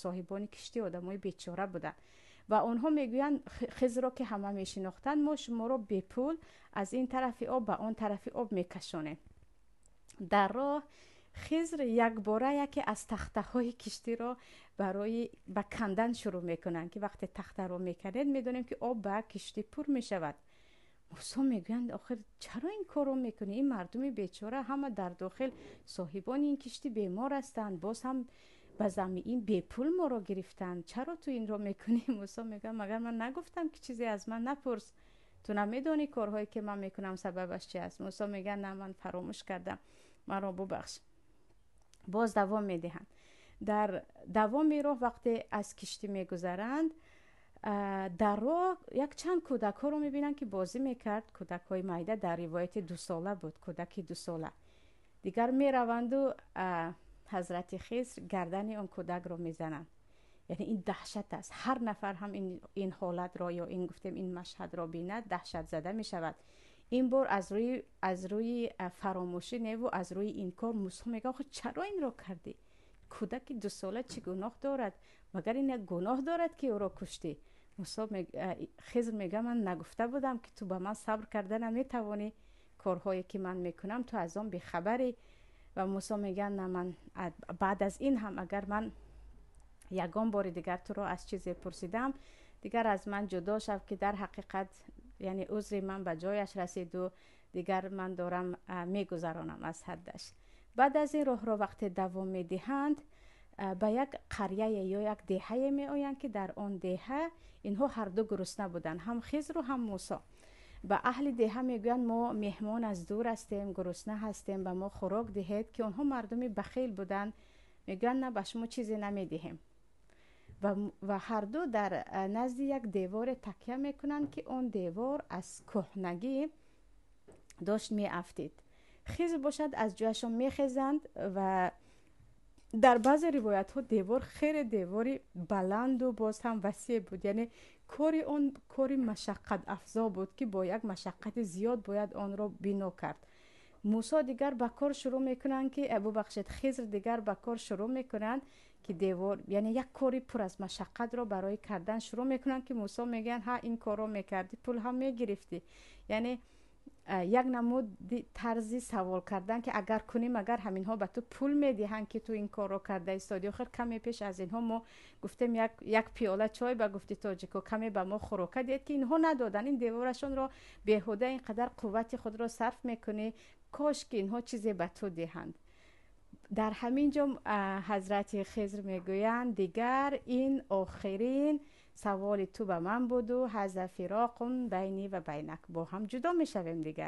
صاحبان کشتی آدمای بیچاره بودن و آنها میگویند خضر را که همه میشناختند ما شما را به پول از این طرف آب به آن طرف آب میکشانیم. در راه خضر یک باره یکی از تخته های کشتی را برای به کندن شروع میکنند که وقتی تخته رو میکنید میدونیم که آب به کشتی پر میشود. موسی میگویند آخر چرا این کارو میکنی؟ این مردم بیچاره همه در داخل صاحبان این کشتی بیمار هستند، باز هم به زمین این بی پول ما رو گرفتند، چرا تو این رو میکنی؟ موسی میگه مگر من نگفتم که چیزی از من نپرس؟ تو نمیدونی کارهایی که من میکنم سببش چی است؟ موسی میگه نه من فراموش کردم، مرا ببخش. باز دوام میدهند. در دوام راه وقتی از کشتی میگذرند در راه یک چند کودک ها رو میبینن که بازی میکرد. کودک های مایده، در روایت 2 ساله بود، کودک 2 ساله. دیگر میروند و حضرت خضر گردن اون کودک رو میزنند. یعنی این دهشت است. هر نفر هم این حالت را یا این گفتیم این مشهد را بیند دهشت زده میشود. این بار از روی فراموشی نه و از روی این کار موسی میگه خود چرا این را کردی؟ کودک 2 ساله چه گناه دارد؟ مگر این یک گناه دارد که او را کشتی؟ خضر میگه من نگفته بودم که تو به من صبر کرده نمیتوانی؟ کارهایی که من میکنم تو از آن بیخبری؟ و موسی میگه نه، من بعد از این هم اگر من یگان بار دیگر تو را از چیزی پرسیدم دیگر از من جدا شو، که در حقیقت یعنی عذر من به جایش رسید و دیگر من دارم میگذرانم از حدش. بعد از این راه را وقتی دوام میدهند به یک قریه یا یک دهه می آیند که در آن دهه اینها هر دو گرسنه بودند، هم خضر و هم موسی. به اهل دهه میگویند ما مهمان از دور هستیم، گرسنه هستیم، به ما خوراک دهید، که آنها مردمی بخیل بودند. میگویند نه، به شما چیزی نمیدهیم. و هر دو در نزد یک دیوار تکیه میکنند که اون دیوار از کهنگی داشت میافتید. خیز باشد از جایشان میخیزند و در بعض روایت ها دیوار خیر دیواری بلند و باز هم وسیع بود، یعنی کاری اون کاری مشقت افزا بود که با یک مشقت زیاد باید آن را بنا کرد. موسی دیگر به کار شروع میکنند که ببخشید خضر دیگر به کار شروع میکنند که دیوار، یعنی یک کاری پر از مشقت را برای کردن شروع میکنند که موسی میگن ها این کارو میکردی پول هم میگرفتی. یعنی یک نمود طرزی سوال کردن که اگر کنیم اگر همین ها به تو پول میدهند که تو این کار رو کرده استادی. آخر کمی پیش از اینها ما گفتیم یک پیاله چای به گفتی تاجیکو کمی به ما خوراک دید که اینها ندادن. این دیوارشون رو بیهوده اینقدر قوت خود را صرف میکنی، کاش که اینها چیزی به تو دهند. در همین جا حضرت خضر میگویند دیگر این آخرین سوال تو به من بود و هذا فراق بینی و بینک، با هم جدا میشویم دیگر.